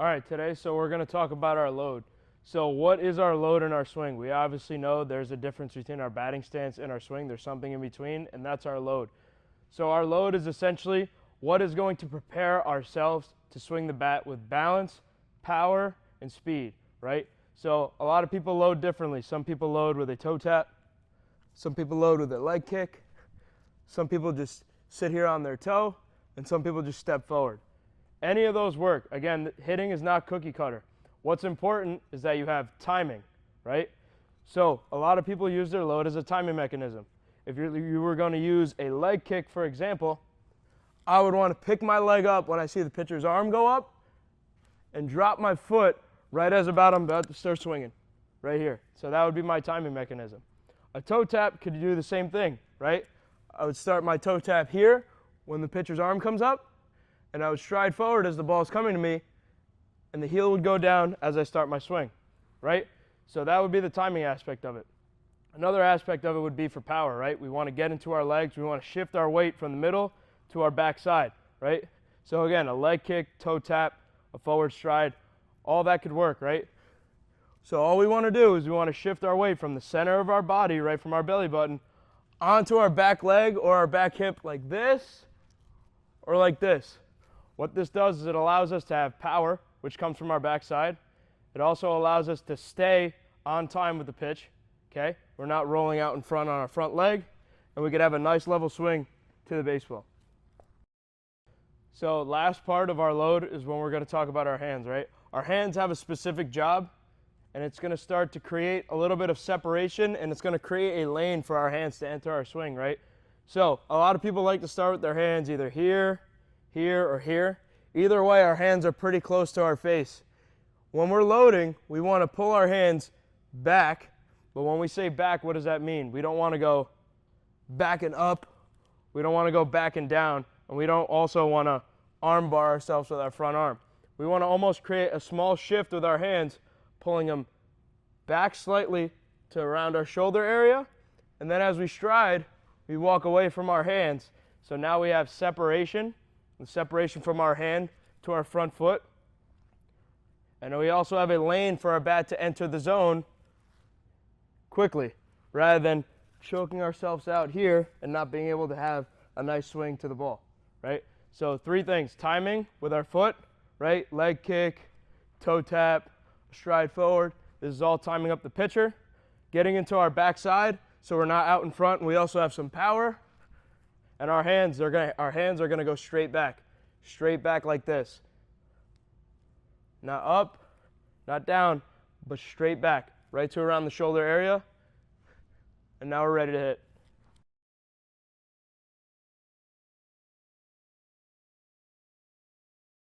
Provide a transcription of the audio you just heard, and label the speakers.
Speaker 1: All right, today, we're going to talk about our load. So what is our load in our swing? We obviously know there's a difference between our batting stance and our swing. There's something in between, and that's our load. So our load is essentially what is going to prepare ourselves to swing the bat with balance, power, and speed, right? So a lot of people load differently. Some people load with a toe tap. Some people load with a leg kick. Some people just sit here on their toe, and some people just step forward. Any of those work. Again, hitting is not cookie cutter. What's important is that you have timing, right? So a lot of people use their load as a timing mechanism. If you were going to use a leg kick, for example, I would want to pick my leg up when I see the pitcher's arm go up and drop my foot right as I'm about to start swinging, right here. So that would be my timing mechanism. A toe tap could do the same thing, right? I would start my toe tap here when the pitcher's arm comes up, and I would stride forward as the ball is coming to me, and the heel would go down as I start my swing, right? So that would be the timing aspect of it. Another aspect of it would be for power, right? We want to get into our legs. We want to shift our weight from the middle to our back side, right? So again, a leg kick, toe tap, a forward stride, all that could work, right? So all we want to do is we want to shift our weight from the center of our body, right from our belly button, onto our back leg or our back hip like this or like this. What this does is it allows us to have power, which comes from our backside. It also allows us to stay on time with the pitch, okay? We're not rolling out in front on our front leg, and we could have a nice level swing to the baseball. So last part of our load is when we're going to talk about our hands, right? Our hands have a specific job, and it's going to start to create a little bit of separation, and it's going to create a lane for our hands to enter our swing, right? So a lot of people like to start with their hands either here, here, or here. Either way, our hands are pretty close to our face. When we're loading, we want to pull our hands back, but when we say back, what does that mean? We don't want to go back and up. We don't want to go back and down, and we don't also want to arm bar ourselves with our front arm. We want to almost create a small shift with our hands, pulling them back slightly to around our shoulder area, and then as we stride, we walk away from our hands. So now we have separation, the separation from our hand to our front foot. And we also have a lane for our bat to enter the zone quickly, rather than choking ourselves out here and not being able to have a nice swing to the ball, right? So three things: timing with our foot, right? Leg kick, toe tap, stride forward. This is all timing up the pitcher. Getting into our backside so we're not out in front, and we also have some power. And our hands are gonna go straight back like this. Not up, not down, but straight back, right to around the shoulder area. And now we're ready to hit.